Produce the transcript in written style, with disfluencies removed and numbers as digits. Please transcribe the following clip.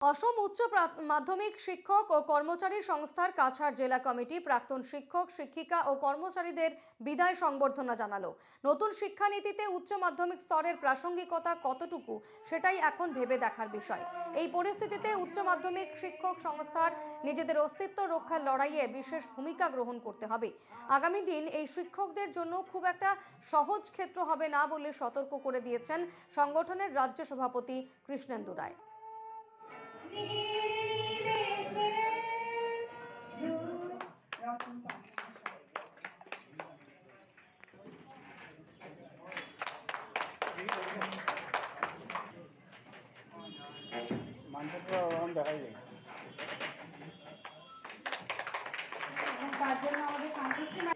অসম উচ্চ মাধ্যমিক শিক্ষক ও কর্মচারী সংস্থার কাছাড় জেলা কমিটি প্রাক্তন শিক্ষক শিক্ষিকা ও কর্মচারীদের বিদায় সংবর্ধনা জানালো। নতুন শিক্ষানীতিতে উচ্চ মাধ্যমিক স্তরের প্রাসঙ্গিকতা কতটুকু সেটাই এখন ভেবে দেখার বিষয়। এই পরিস্থিতিতে উচ্চ মাধ্যমিক শিক্ষক সংস্থার নিজেদের অস্তিত্ব রক্ষার লড়াইয়ে বিশেষ ভূমিকা গ্রহণ করতে হবে। আগামী দিন এই শিক্ষকদের জন্য খুব একটা সহজ ক্ষেত্র হবে না বলে সতর্ক করে দিয়েছেন সংগঠনের রাজ্য সভাপতি কৃষ্ণেন্দু রায়। তার জন্য আমাদের সন্তুষ্টি না।